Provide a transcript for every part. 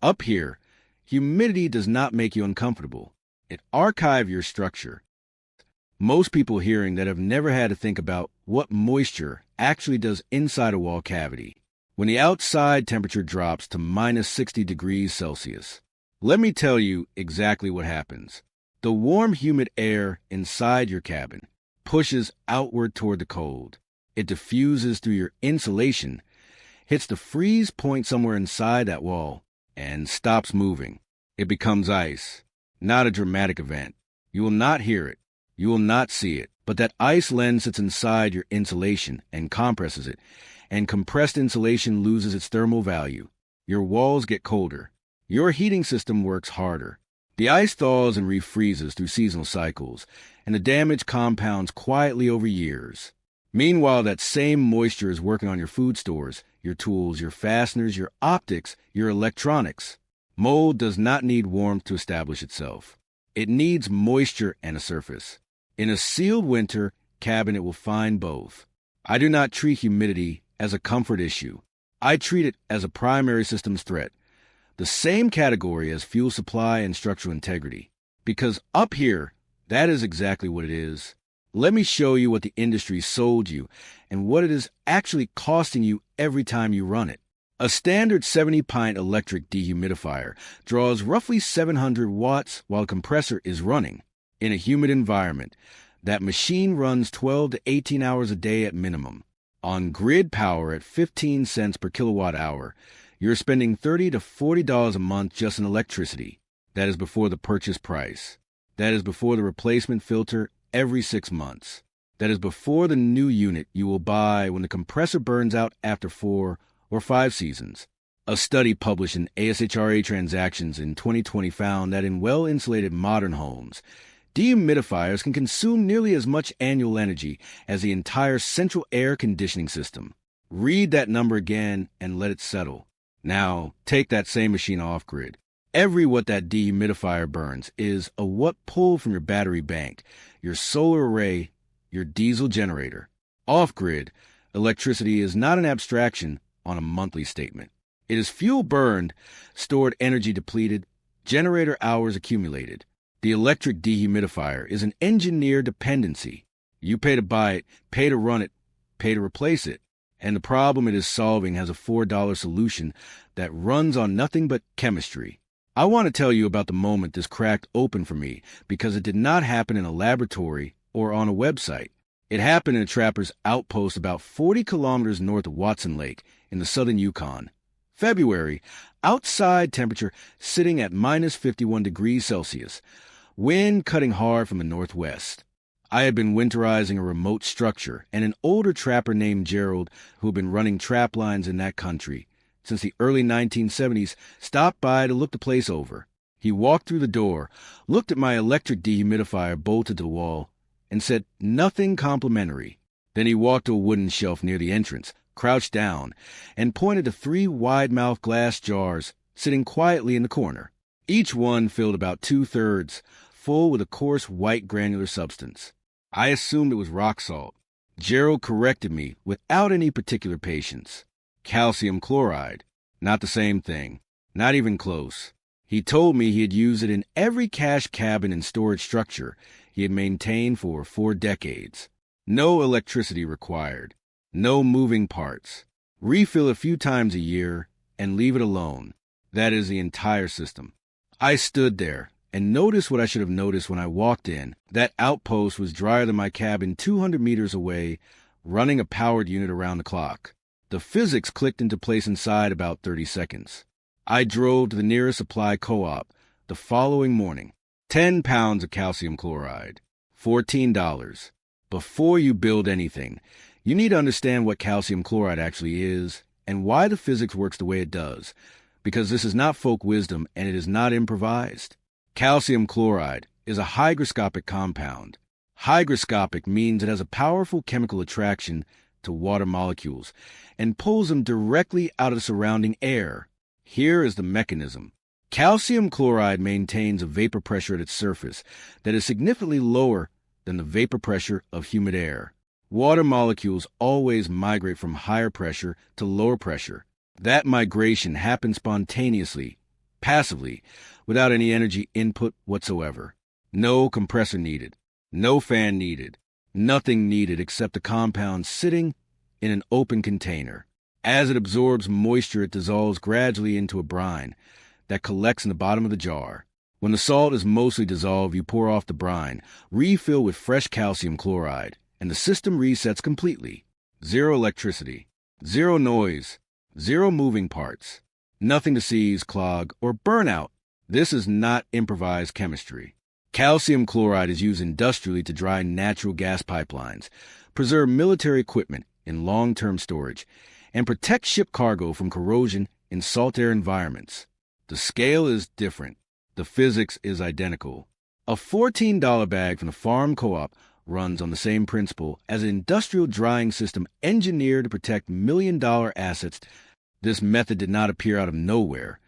Up here, humidity does not make you uncomfortable. It archives your structure. Most people hearing that have never had to think about what moisture actually does inside a wall cavity. When the outside temperature drops to minus 60 degrees Celsius, let me tell you exactly what happens. The warm, humid air inside your cabin pushes outward toward the cold. It diffuses through your insulation, hits the freeze point somewhere inside that wall, and stops moving. It becomes ice. Not a dramatic event. You will not hear it. You will not see it. But that ice lens sits inside your insulation and compresses it, and compressed insulation loses its thermal value. Your walls get colder. Your heating system works harder. The ice thaws and refreezes through seasonal cycles, and the damage compounds quietly over years. Meanwhile, that same moisture is working on your food stores, your tools, your fasteners, your optics, your electronics. Mold does not need warmth to establish itself. It needs moisture and a surface. In a sealed winter cabin, it will find both. I do not treat humidity as a comfort issue. I treat it as a primary systems threat, the same category as fuel supply and structural integrity. Because up here, that is exactly what it is. Let me show you what the industry sold you and what it is actually costing you every time you run it. A standard 70-pint electric dehumidifier draws roughly 700 watts while a compressor is running. In a humid environment, that machine runs 12 to 18 hours a day at minimum. On grid power at 15 cents per kilowatt hour, you're spending $30 to $40 a month just in electricity. That is before the purchase price. That is before the replacement filter every 6 months. That is before the new unit you will buy when the compressor burns out after 4 or 5 seasons. A study published in ASHRA Transactions in 2020 found that in well-insulated modern homes, dehumidifiers can consume nearly as much annual energy as the entire central air conditioning system. Read that number again and let it settle. Now, take that same machine off-grid. Every watt that dehumidifier burns is a watt pulled from your battery bank, your solar array, your diesel generator. Off-grid, electricity is not an abstraction on a monthly statement. It is fuel burned, stored energy depleted, generator hours accumulated. The electric dehumidifier is an engineered dependency. You pay to buy it, pay to run it, pay to replace it. And the problem it is solving has a $4 solution that runs on nothing but chemistry. I want to tell you about the moment this cracked open for me because it did not happen in a laboratory or on a website. It happened in a trapper's outpost about 40 kilometers north of Watson Lake in the southern Yukon. February, outside temperature sitting at minus 51 degrees Celsius. Wind cutting hard from the northwest. I had been winterizing a remote structure, and an older trapper named Gerald, who had been running trap lines in that country since the early 1970s, stopped by to look the place over. He walked through the door, looked at my electric dehumidifier bolted to the wall, and said nothing complimentary. Then he walked to a wooden shelf near the entrance, crouched down, and pointed to 3 wide-mouthed glass jars sitting quietly in the corner. Each one filled about 2/3, full with a coarse white granular substance. I assumed it was rock salt. Gerald corrected me without any particular patience. Calcium chloride. Not the same thing. Not even close. He told me he had used it in every cache cabin and storage structure he had maintained for 4 decades. No electricity required. No moving parts. Refill a few times a year and leave it alone. That is the entire system. I stood there and noticed what I should have noticed when I walked in. That outpost was drier than my cabin 200 meters away, running a powered unit around the clock. The physics clicked into place inside about 30 seconds. I drove to the nearest supply co-op the following morning. 10 pounds of calcium chloride. $14. Before you build anything, you need to understand what calcium chloride actually is and why the physics works the way it does, because this is not folk wisdom and it is not improvised. Calcium chloride is a hygroscopic compound. Hygroscopic means it has a powerful chemical attraction to water molecules and pulls them directly out of the surrounding air. Here is the mechanism. Calcium chloride maintains a vapor pressure at its surface that is significantly lower than the vapor pressure of humid air. Water molecules always migrate from higher pressure to lower pressure. That migration happens spontaneously passively, without any energy input whatsoever. No compressor needed, no fan needed, nothing needed except the compound sitting in an open container. As it absorbs moisture, it dissolves gradually into a brine that collects in the bottom of the jar. When the salt is mostly dissolved, you pour off the brine, refill with fresh calcium chloride, and the system resets completely. Zero electricity, zero noise, zero moving parts, nothing to seize, clog, or burn out. This is not improvised chemistry. Calcium chloride is used industrially to dry natural gas pipelines, preserve military equipment in long-term storage, and protect ship cargo from corrosion in salt air environments. The scale is different. The physics is identical. A $14 bag from the farm co-op runs on the same principle as an industrial drying system engineered to protect million-dollar assets. This method did not appear out of nowhere,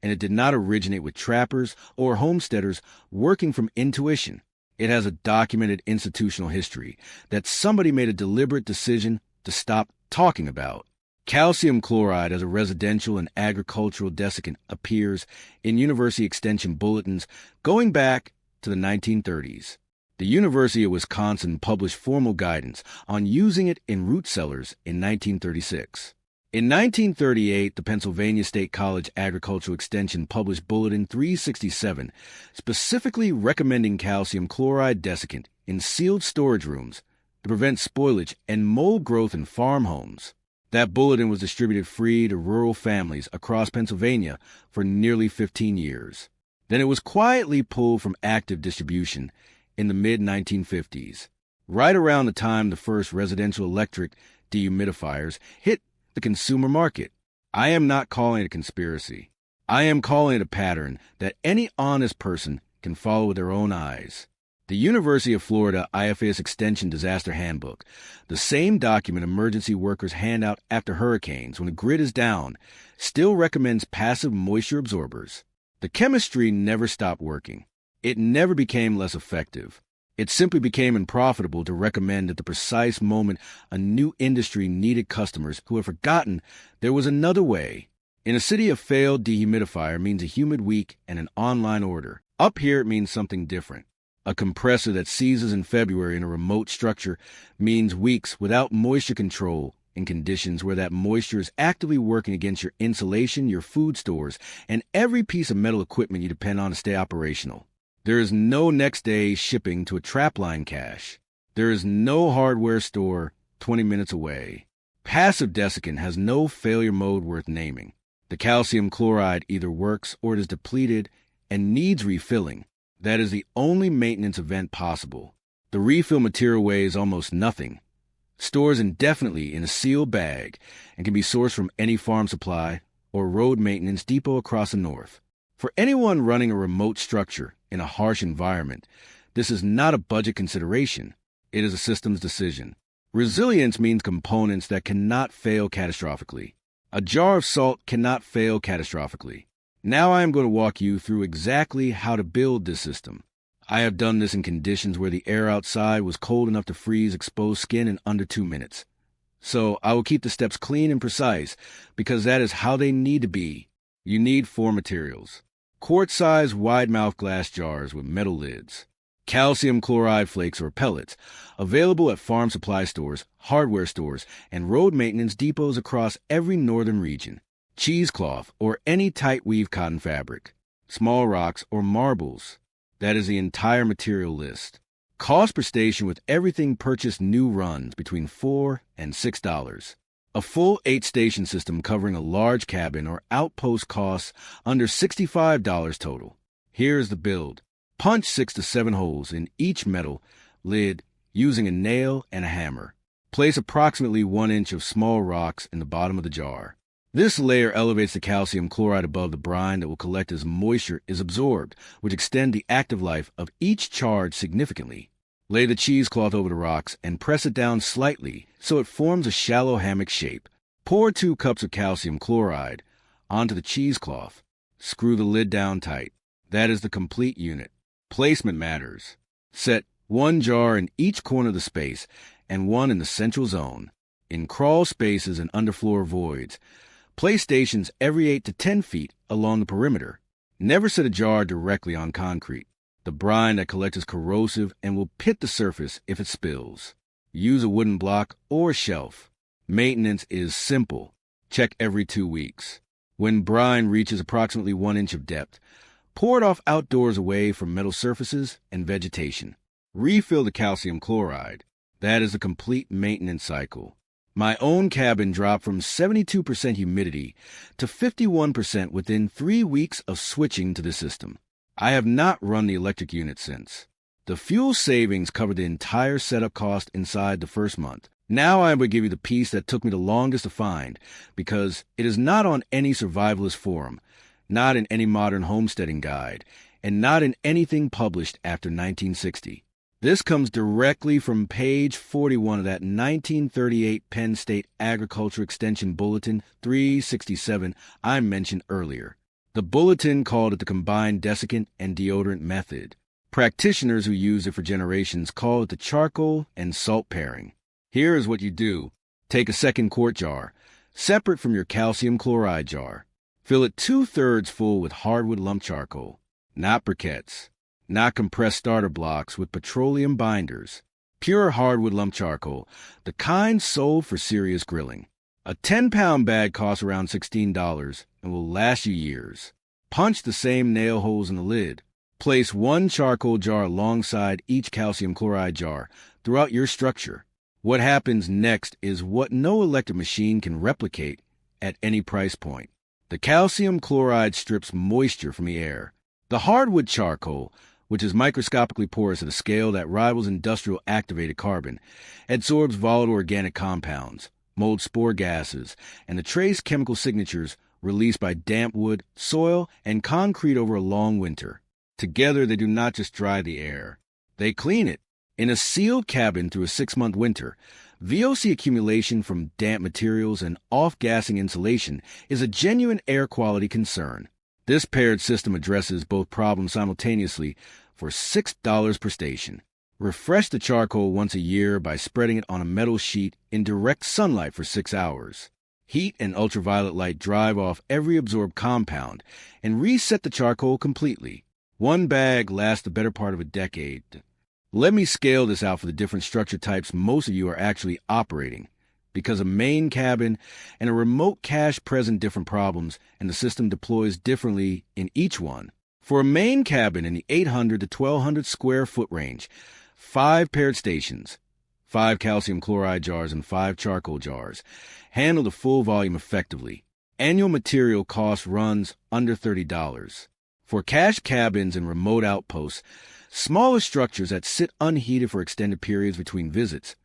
and it did not originate with trappers or homesteaders working from intuition. It has a documented institutional history that somebody made a deliberate decision to stop talking about. Calcium chloride as a residential and agricultural desiccant appears in university extension bulletins going back to the 1930s. The University of Wisconsin published formal guidance on using it in root cellars in 1936. In 1938, the Pennsylvania State College Agricultural Extension published Bulletin 367, specifically recommending calcium chloride desiccant in sealed storage rooms to prevent spoilage and mold growth in farm homes. That bulletin was distributed free to rural families across Pennsylvania for nearly 15 years. Then it was quietly pulled from active distribution in the mid-1950s, right around the time the first residential electric dehumidifiers hit the consumer market. I am not calling it a conspiracy. I am calling it a pattern that any honest person can follow with their own eyes. The University of Florida IFAS Extension Disaster Handbook, the same document emergency workers hand out after hurricanes when the grid is down, still recommends passive moisture absorbers. The chemistry never stopped working. It never became less effective. It simply became unprofitable to recommend at the precise moment a new industry needed customers who had forgotten there was another way. In a city, a failed dehumidifier means a humid week and an online order. Up here, it means something different. A compressor that seizes in February in a remote structure means weeks without moisture control in conditions where that moisture is actively working against your insulation, your food stores, and every piece of metal equipment you depend on to stay operational. There is no next day shipping to a trapline cache. There is no hardware store 20 minutes away. Passive desiccant has no failure mode worth naming. The calcium chloride either works or it is depleted and needs refilling. That is the only maintenance event possible. The refill material weighs almost nothing, stores indefinitely in a sealed bag, and can be sourced from any farm supply or road maintenance depot across the north. For anyone running a remote structure in a harsh environment, this is not a budget consideration. It is a systems decision. Resilience means components that cannot fail catastrophically. A jar of salt cannot fail catastrophically. Now I am going to walk you through exactly how to build this system. I have done this in conditions where the air outside was cold enough to freeze exposed skin in under 2 minutes. So I will keep the steps clean and precise because that is how they need to be. You need 4 materials. Quart-sized wide-mouth glass jars with metal lids. Calcium chloride flakes or pellets, available at farm supply stores, hardware stores, and road maintenance depots across every northern region. Cheesecloth or any tight weave cotton fabric. Small rocks or marbles. That is the entire material list. Cost per station with everything purchased new runs between $4 and $6. A full 8-station system covering a large cabin or outpost costs under $65 total. Here is the build. Punch 6 to 7 holes in each metal lid using a nail and a hammer. Place approximately 1 inch of small rocks in the bottom of the jar. This layer elevates the calcium chloride above the brine that will collect as moisture is absorbed, which extend the active life of each charge significantly. Lay the cheesecloth over the rocks and press it down slightly so it forms a shallow hammock shape. Pour 2 cups of calcium chloride onto the cheesecloth. Screw the lid down tight. That is the complete unit. Placement matters. Set 1 jar in each corner of the space and 1 in the central zone. In crawl spaces and underfloor voids, place stations every 8 to 10 feet along the perimeter. Never set a jar directly on concrete. The brine that collects is corrosive and will pit the surface if it spills. Use a wooden block or shelf. Maintenance is simple. Check every 2 weeks. When brine reaches approximately 1 inch of depth, pour it off outdoors away from metal surfaces and vegetation. Refill the calcium chloride. That is a complete maintenance cycle. My own cabin dropped from 72% humidity to 51% within 3 weeks of switching to the system. I have not run the electric unit since. The fuel savings covered the entire setup cost inside the first month. Now I would give you the piece that took me the longest to find, because it is not on any survivalist forum, not in any modern homesteading guide, and not in anything published after 1960. This comes directly from page 41 of that 1938 Penn State Agriculture Extension Bulletin 367 I mentioned earlier. The bulletin called it the combined desiccant and deodorant method. Practitioners who used it for generations call it the charcoal and salt pairing. Here is what you do. Take a second quart jar, separate from your calcium chloride jar. Fill it 2/3 full with hardwood lump charcoal, not briquettes, not compressed starter blocks with petroleum binders. Pure hardwood lump charcoal, the kind sold for serious grilling. A 10-pound bag costs around $16 and will last you years. Punch the same nail holes in the lid. Place 1 charcoal jar alongside each calcium chloride jar throughout your structure. What happens next is what no electric machine can replicate at any price point. The calcium chloride strips moisture from the air. The hardwood charcoal, which is microscopically porous at a scale that rivals industrial activated carbon, absorbs volatile organic compounds, mold spore gases, and the trace chemical signatures released by damp wood, soil, and concrete over a long winter. Together, they do not just dry the air. They clean it. In a sealed cabin through a 6-month winter, VOC accumulation from damp materials and off-gassing insulation is a genuine air quality concern. This paired system addresses both problems simultaneously for $6 per station. Refresh the charcoal once a year by spreading it on a metal sheet in direct sunlight for 6 hours. Heat and ultraviolet light drive off every absorbed compound and reset the charcoal completely. 1 bag lasts the better part of a decade. Let me scale this out for the different structure types most of you are actually operating, because a main cabin and a remote cache present different problems, and the system deploys differently in each one. For a main cabin in the 800 to 1200 square foot range, 5 paired stations, 5 calcium chloride jars, and 5 charcoal jars handle the full volume effectively. Annual material cost runs under $30. For cache cabins and remote outposts, smaller structures that sit unheated for extended periods between visits,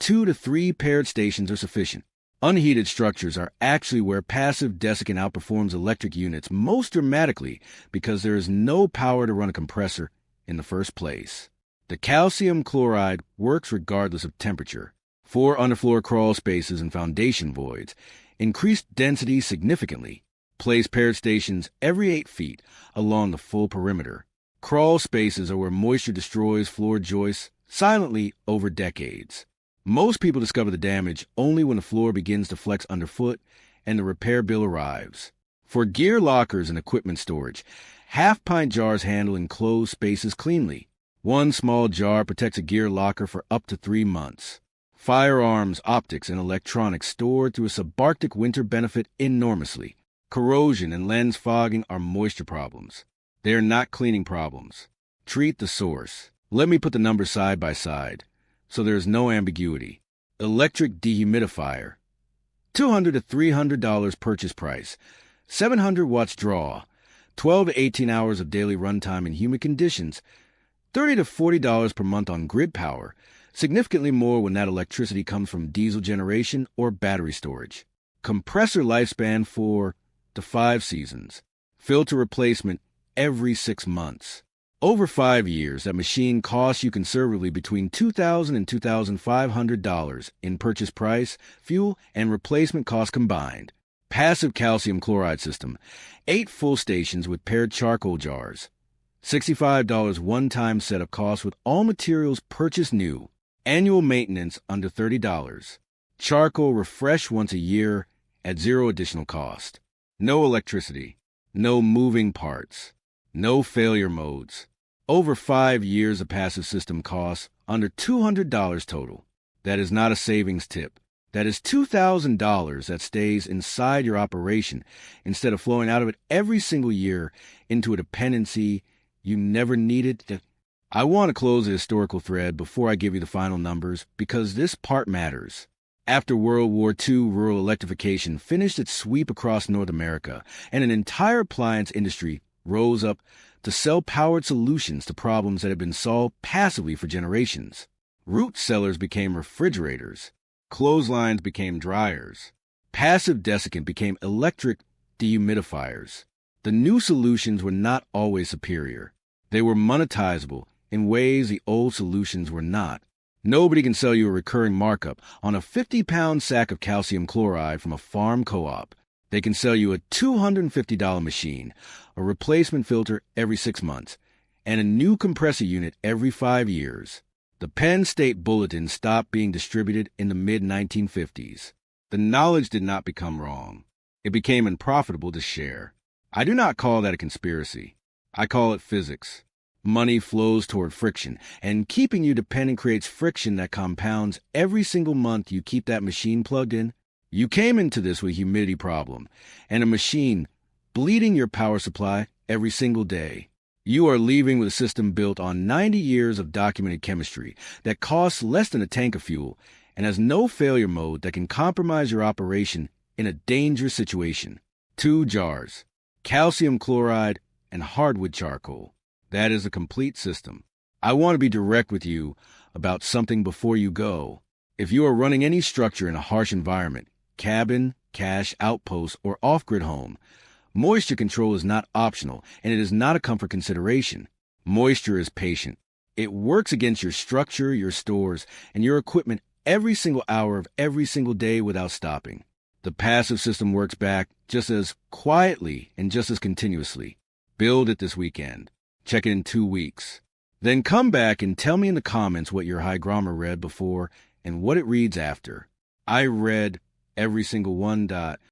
2 to 3 paired stations are sufficient. Unheated structures are actually where passive desiccant outperforms electric units most dramatically because there is no power to run a compressor in the first place. The calcium chloride works regardless of temperature. 4 underfloor crawl spaces and foundation voids increase density significantly. Place paired stations every 8 feet along the full perimeter. Crawl spaces are where moisture destroys floor joists silently over decades. Most people discover the damage only when the floor begins to flex underfoot and the repair bill arrives. For gear lockers and equipment storage, half-pint jars handle enclosed spaces cleanly. 1 small jar protects a gear locker for up to 3 months. Firearms, optics, and electronics stored through a subarctic winter benefit enormously. Corrosion and lens fogging are moisture problems. They are not cleaning problems. Treat the source. Let me put the numbers side by side, so there is no ambiguity. Electric dehumidifier, $200 to $300 purchase price, 700 watts draw, 12 to 18 hours of daily runtime in humid conditions, $30 to $40 per month on grid power, significantly more when that electricity comes from diesel generation or battery storage. Compressor lifespan 4 to 5 seasons. Filter replacement every 6 months. Over 5 years, that machine costs you conservatively between $2,000 and $2,500 in purchase price, fuel, and replacement costs combined. Passive calcium chloride system, 8 full stations with paired charcoal jars. $65 one-time setup cost with all materials purchased new. Annual maintenance under $30. Charcoal refresh once a year at 0 additional cost. No electricity. No moving parts. No failure modes. Over 5 years, a passive system costs under $200 total. That is not a savings tip. That is $2,000 that stays inside your operation instead of flowing out of it every single year into a dependency you never needed. I want to close the historical thread before I give you the final numbers because this part matters. After World War II, rural electrification finished its sweep across North America, and an entire appliance industry rose up to sell powered solutions to problems that had been solved passively for generations. Root cellars became refrigerators. Clotheslines became dryers. Passive desiccant became electric dehumidifiers. The new solutions were not always superior. They were monetizable in ways the old solutions were not. Nobody can sell you a recurring markup on a 50-pound sack of calcium chloride from a farm co-op. They can sell you a $250 machine, a replacement filter every 6 months, and a new compressor unit every 5 years. The Penn State Bulletin stopped being distributed in the mid-1950s. The knowledge did not become wrong. It became unprofitable to share. I do not call that a conspiracy. I call it physics. Money flows toward friction, and keeping you dependent creates friction that compounds every single month you keep that machine plugged in. You came into this with a humidity problem, and a machine bleeding your power supply every single day. You are leaving with a system built on 90 years of documented chemistry that costs less than a tank of fuel and has no failure mode that can compromise your operation in a dangerous situation. 2 jars, calcium chloride, and hardwood charcoal. That is a complete system. I want to be direct with you about something before you go. If you are running any structure in a harsh environment, cabin, cache, outpost, or off-grid home, moisture control is not optional, and it is not a comfort consideration. Moisture is patient. It works against your structure, your stores, and your equipment every single hour of every single day without stopping. The passive system works back just as quietly and just as continuously. Build it this weekend. Check it in 2 weeks. Then come back and tell me in the comments what your hygrometer read before and what it reads after. I read every single one.